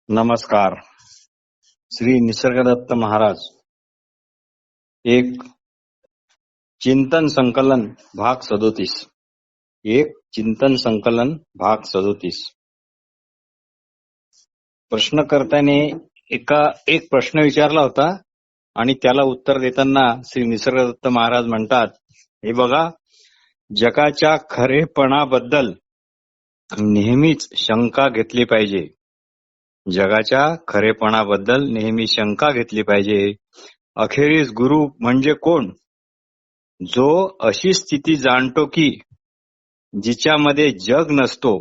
नमस्कार. श्री निसर्गदत्त महाराज. एक चिंतन संकलन भाग 37. एक चिंतन संकलन भाग 37. प्रश्नकर्त्याने एक प्रश्न विचारला होता आणि त्याला उत्तर देताना श्री निसर्गदत्त महाराज म्हणतात, हे बघा, जगाच्या खरेपणाबद्दल नेहमीच शंका घेतली पाहिजे. जगाच्या खरेपणाबद्दल नेहमी शंका घेतली पाहिजे. अखेरीस गुरु म्हणजे कोण? जो अशी स्थिती जाणतो की जिच्यामध्ये जग नसतो.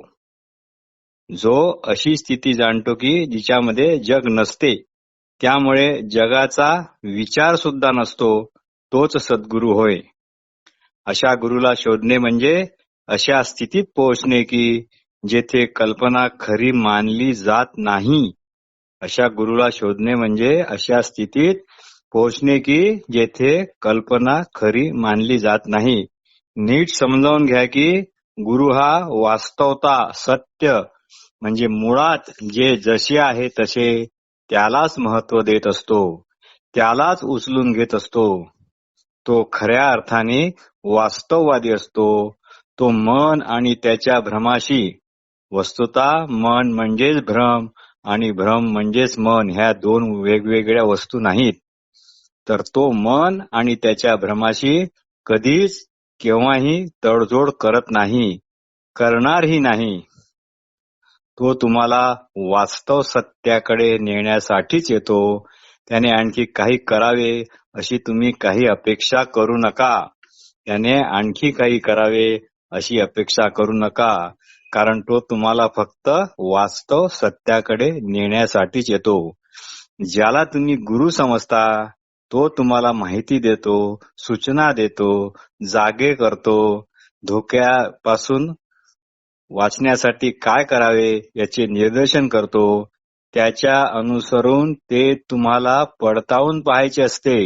जो अशी स्थिती जाणतो की जिच्यामध्ये जग नसते, त्यामुळे जगाचा विचार सुद्धा नसतो, तोच सद्गुरू होय. अशा गुरुला शोधणे म्हणजे अशा स्थितीत पोहोचणे की जेथे कल्पना खरी मानली जात नाही. अशा गुरुला शोधणे म्हणजे अशा स्थितीत पोहोचणे की जेथे कल्पना खरी मानली जात नाही. नीट समजावून घ्या की गुरु हा वास्तवता, सत्य म्हणजे मुळात जे जसे आहे तसे त्यालाच महत्व देत असतो, त्यालाच उचलून घेत असतो. तो खऱ्या अर्थाने वास्तववादी असतो. तो मन आणि त्याच्या भ्रमाशी, वस्तुतः मन म्हणजेच भ्रम आणि भ्रम म्हणजेच मन, ह्या दोन वेगवेगळ्या वस्तू नाहीत. तर तो मन आणि त्याच्या भ्रमाशी कधीच केव्हाही तडजोड करत नाही, करणारही नाही. तो तुम्हाला वास्तव सत्याकडे नेण्यासाठीच येतो. त्याने आणखी काही करावे अशी तुम्ही काही अपेक्षा करू नका. त्याने आणखी काही करावे अशी अपेक्षा करू नका, कारण तो तुम्हाला फक्त वास्तव सत्याकडे नेण्यासाठीच येतो. ज्याला तुम्ही गुरु समजता तो तुम्हाला माहिती देतो, सूचना देतो, जागे करतो, धोक्यापासून वाचण्यासाठी काय करावे याचे निर्देशन करतो. त्याच्या अनुसरून ते तुम्हाला पडताळून पाहायचे असते.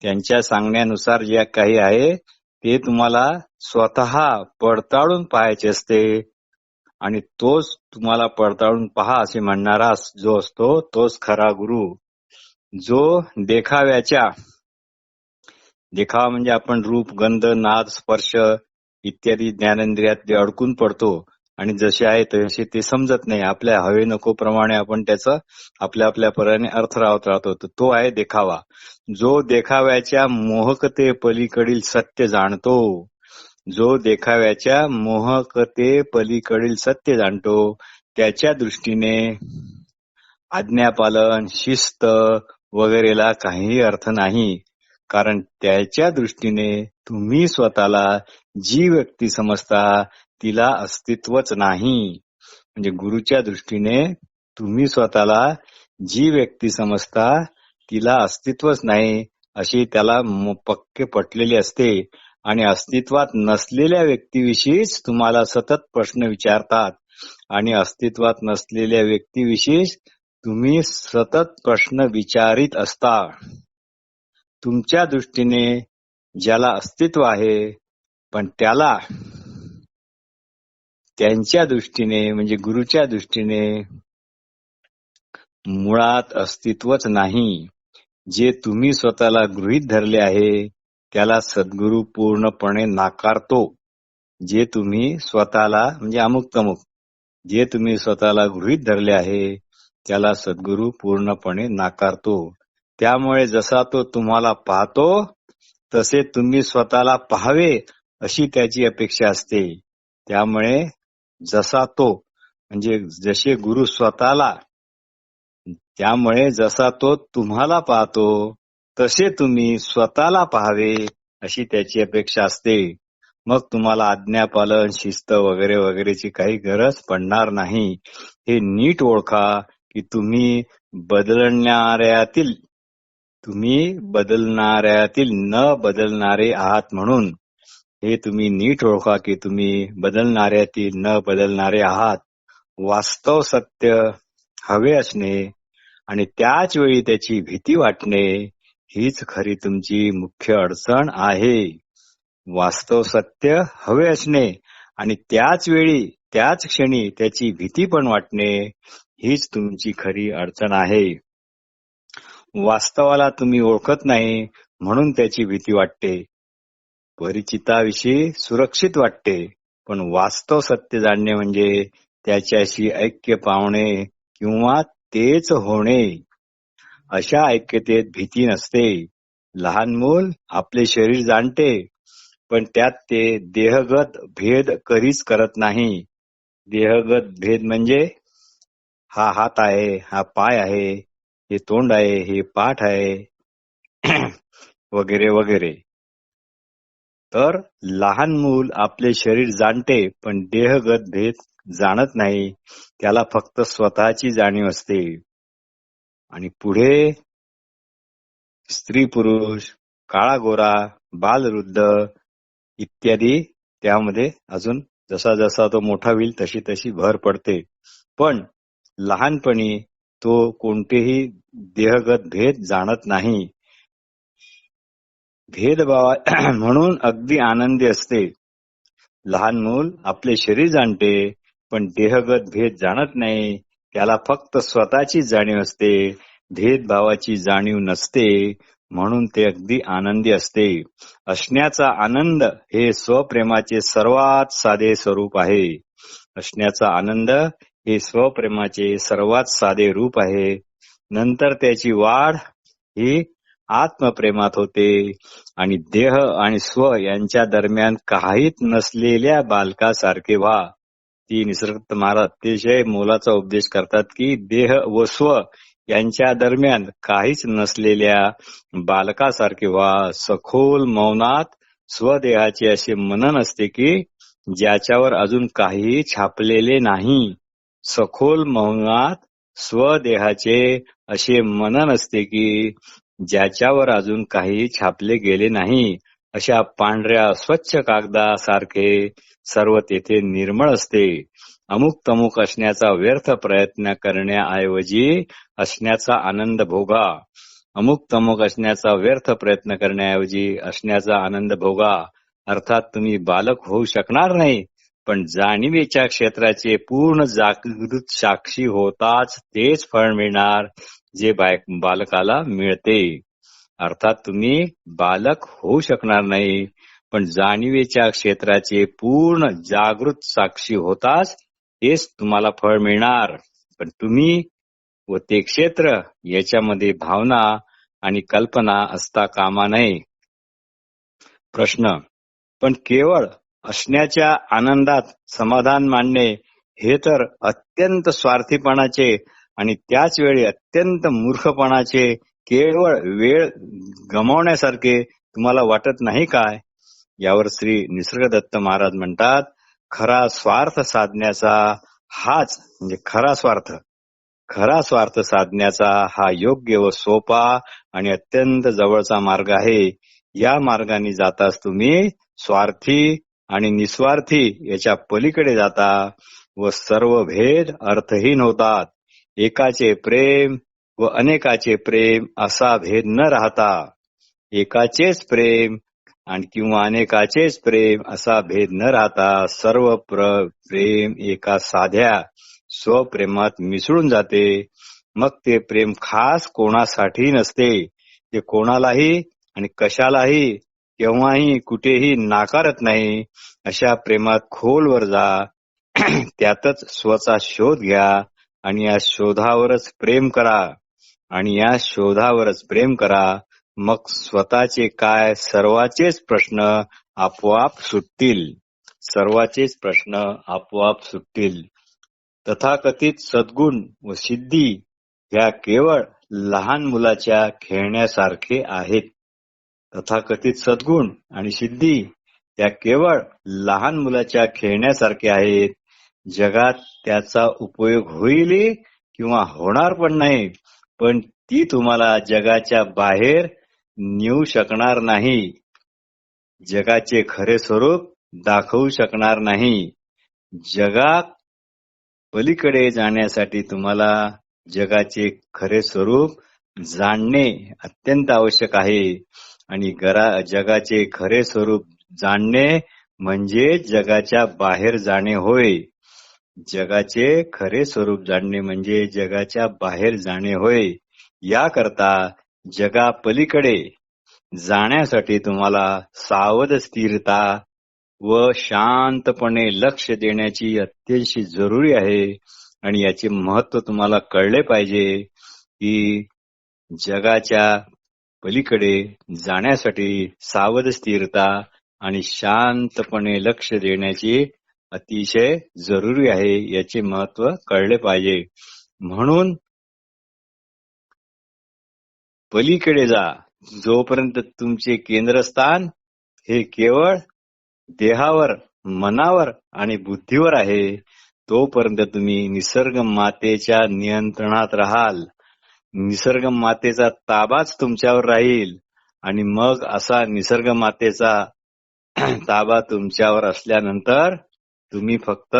त्यांच्या सांगण्यानुसार जे काही आहे ते तुम्हाला स्वतः पडताळून पाहायचे असते, आणि तोच तुम्हाला पडताळून पहा असे म्हणणारा जो असतो तोच खरा गुरु. जो देखावा म्हणजे आपण रूप, गंध, नाद, स्पर्श इत्यादी ज्ञानेंद्रियात अडकून पडतो आणि जसे आहे तसे ते समजत नाही. आपल्या हवे नको प्रमाणे आपण त्याचा आपल्या पराने अर्थ लावत राहतो. तो आहे देखावा. जो देखाव्याच्या मोहकते पलीकडील सत्य जाणतो, जो देखाव्याच्या मोहकते पलीकडील सत्य जाणतो, त्याच्या दृष्टीने आज्ञापालन, शिस्त वगैरेला काहीही अर्थ नाही. कारण त्याच्या दृष्टीने तुम्ही स्वतःला जी व्यक्ती समजता तिला अस्तित्वच नाही. म्हणजे गुरुच्या दृष्टीने तुम्ही स्वतःला जी व्यक्ती समजता तिला अस्तित्वच नाही अशी त्याला पक्के पटलेली असते. आणि अस्तित्वात नसलेल्या व्यक्तीविषयीच तुम्हाला सतत प्रश्न विचारतात, आणि अस्तित्वात नसलेल्या व्यक्तीविषयीच तुम्ही सतत प्रश्न विचारित असता. तुमच्या दृष्टीने ज्याला अस्तित्व आहे, पण त्याला त्यांच्या दृष्टीने म्हणजे गुरुच्या दृष्टीने मुळात अस्तित्वच नाही. जे तुम्ही स्वतःला गृहीत धरले आहे त्याला सद्गुरु पूर्णपणे नाकारतो. जे तुम्ही स्वतःला म्हणजे अमुक तमुक जे तुम्ही स्वतःला गृहीत धरले आहे त्याला सद्गुरु पूर्णपणे नाकारतो. त्यामुळे जसा तो तुम्हाला पाहतो तसे तुम्ही स्वतःला पाहावे अशी त्याची अपेक्षा असते. त्यामुळे जसा तो म्हणजे जसे गुरु स्वतःला, त्यामुळे जसा तो तुम्हाला पाहतो तसे तुम्ही स्वतःला पाहावे अशी त्याची अपेक्षा असते. मग तुम्हाला आज्ञापालन, शिस्त वगैरे वगैरेची काही गरज पडणार नाही. हे नीट ओळखा की तुम्ही बदलणाऱ्यातील न बदलणारे आहात. म्हणून हे तुम्ही नीट ओळखा की तुम्ही बदलणाऱ्यातील न बदलणारे आहात. वास्तव सत्य हवे असणे आणि त्याच वेळी त्याची भीती वाटणे हीच खरी तुमची मुख्य अडचण आहे. वास्तव सत्य हवे असणे आणि त्याच वेळी त्याच क्षणी त्याची भीती पण वाटणे हीच तुमची खरी अडचण आहे. वास्तवाला तुम्ही ओळखत नाही म्हणून त्याची भीती वाटते. परिचिताविषयी सुरक्षित वाटते, पण वास्तव सत्य जाणणे म्हणजे त्याच्याशी ऐक्य पावणे किंवा तेच होणे. अशा ऐक्यतेत भीती नसते. लहान मूल आपले शरीर जाणते, पण त्यात ते देहगत भेद कधीच करत नाही. देहगत भेद म्हणजे हा हात आहे, हा पाय आहे, हे तोंड आहे, हे पाठ आहे वगैरे वगैरे. तर लहान मूल आपले शरीर जाणते, पण देहगत भेद जाणत नाही. त्याला फक्त स्वतःची जाणीव असते. आणि पुढे स्त्री पुरुष, काळा गोरा, बालवृद्ध इत्यादी त्यामध्ये अजून जसा जसा तो मोठा होईल तशी तशी भर पडते. पण लहानपणी तो कोणतेही देहगत भेद जाणत नाही. भेदभाव म्हणून अगदी आनंदी असते. लहान मूल आपले शरीर जाणते, पण देहगत भेद जाणत नाही. त्याला फक्त स्वतःची जाणीव असते, भेदभावाची जाणीव नसते, म्हणून ते अगदी आनंदी असते. असण्याचा आनंद हे स्वप्रेमाचे सर्वात साधे स्वरूप आहे. असण्याचा आनंद हे स्वप्रेमाचे सर्वात साधे रूप आहे. नंतर त्याची वाढ ही आत्मप्रेमात होते आणि देह आणि स्व यांच्या दरम्यान काहीच नसलेल्या बालकासारखे व्हा. ती निसर्गदत्त महाराज अतिशय मोलाचा उपदेश करतात की देह व स्व यांच्या दरम्यान काहीच नसलेल्या बालकासारखे व्हा. सखोल मौनात स्वदेहाचे असे मनन असते की ज्याच्यावर अजून काहीही छापलेले नाही. सखोल मौनात स्वदेहाचे असे मनन असते की ज्याच्यावर अजून काही छापले गेले नाही. अशा पांढऱ्या स्वच्छ कागदासारखे सर्व तेथे निर्मळ असते. अमुक तमुक असण्याचा व्यर्थ प्रयत्न करण्याऐवजी असण्याचा आनंद भोगा. अमुक तमुक असण्याचा व्यर्थ प्रयत्न करण्याऐवजी असण्याचा आनंद भोगा. अर्थात तुम्ही बालक होऊ शकणार नाही, पण जाणीवेच्या क्षेत्राचे पूर्ण जागृत साक्षी होताच तेच फळ मिळणार जे बालकाला मिळते. अर्थात तुम्ही बालक होऊ शकणार नाही, पण जाणीवेच्या क्षेत्राचे पूर्ण जागृत साक्षी होताच तेच तुम्हाला फळ मिळणार. पण तुम्ही व ते क्षेत्र याच्यामध्ये भावना आणि कल्पना असता कामा नये. प्रश्न: पण केवळ असण्याच्या आनंदात समाधान मानणे हे तर अत्यंत स्वार्थीपणाचे आणि त्याच वेळी अत्यंत मूर्खपणाचे, केवळ वेळ गमावण्यासारखे तुम्हाला वाटत नाही काय? यावर श्री निसर्गदत्त महाराज म्हणतात, खरा स्वार्थ साधण्याचा हाच म्हणजे खरा स्वार्थ साधण्याचा हा योग्य व सोपा आणि अत्यंत जवळचा मार्ग आहे. या मार्गाने जाताच तुम्ही स्वार्थी आणि निस्वार्थी याच्या पलीकडे जाता व सर्व भेद अर्थहीन होतात. एकाचे प्रेम व अनेकाचे प्रेम असा भेद न राहता एकाचेच प्रेम आणि किंवा अनेकाचेच प्रेम असा भेद न राहता सर्व प्रेम एका साध्या स्वप्रेमात मिसळून जाते. मग ते प्रेम खास कोणासाठी नसते, ते कोणालाही आणि कशालाही केव्हाही कुठेही नाकारत नाही. अशा प्रेमात खोलवर जा, त्यातच स्वचा शोध घ्या आणि या शोधावरच प्रेम करा. मग स्वतःचे काय सर्वाचेच प्रश्न आपोआप सुटतील. तथाकथित सद्गुण व सिद्धी ह्या केवळ लहान मुलाच्या खेळण्यासारखे आहेत. तथाकथित सद्गुण आणि सिद्धी त्या केवळ लहान मुलाच्या खेळण्यासारखे आहेत. जगात त्याचा उपयोग होईल किंवा होणार पण नाही, पण ती तुम्हाला जगाच्या बाहेर नेऊ शकणार नाही, जगाचे खरे स्वरूप दाखवू शकणार नाही. जगात पलीकडे जाण्यासाठी तुम्हाला जगाचे खरे स्वरूप जाणणे अत्यंत आवश्यक आहे. आणि जगाचे खरे स्वरूप जाणणे म्हणजे जगाच्या बाहेर जाणे होय. जगाचे खरे स्वरूप जाणणे म्हणजे जगाच्या बाहेर जाणे होय. याकरता जगापलीकडे जाण्यासाठी तुम्हाला सावध स्थिरता व शांतपणे लक्ष देण्याची अत्यंत जरुरी आहे. आणि याचे महत्व तुम्हाला कळले पाहिजे की जगाच्या पलीकडे जाण्यासाठी सावध स्थिरता आणि शांतपणे लक्ष देण्याची अतिशय जरुरी आहे. याचे महत्व कळले पाहिजे. म्हणून पलीकडे जा. जोपर्यंत तुमचे केंद्रस्थान हे केवळ देहावर, मनावर आणि बुद्धीवर आहे, तोपर्यंत तुम्ही निसर्ग मातेच्या नियंत्रणात राहाल. निसर्ग मातेचा ताबाच तुमच्यावर राहील. आणि मग असा निसर्ग मातेचा ताबा तुमच्यावर असल्यानंतर तुम्ही फक्त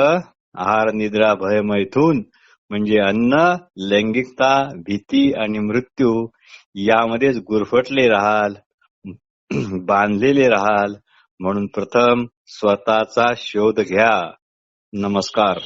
आहार, निद्रा, भय, मैथून म्हणजे अन्न, लैंगिकता, भीती आणि मृत्यू यामध्येच गुरफटले राहाल, बांधलेले राहाल. म्हणून प्रथम स्वतःचा शोध घ्या. नमस्कार.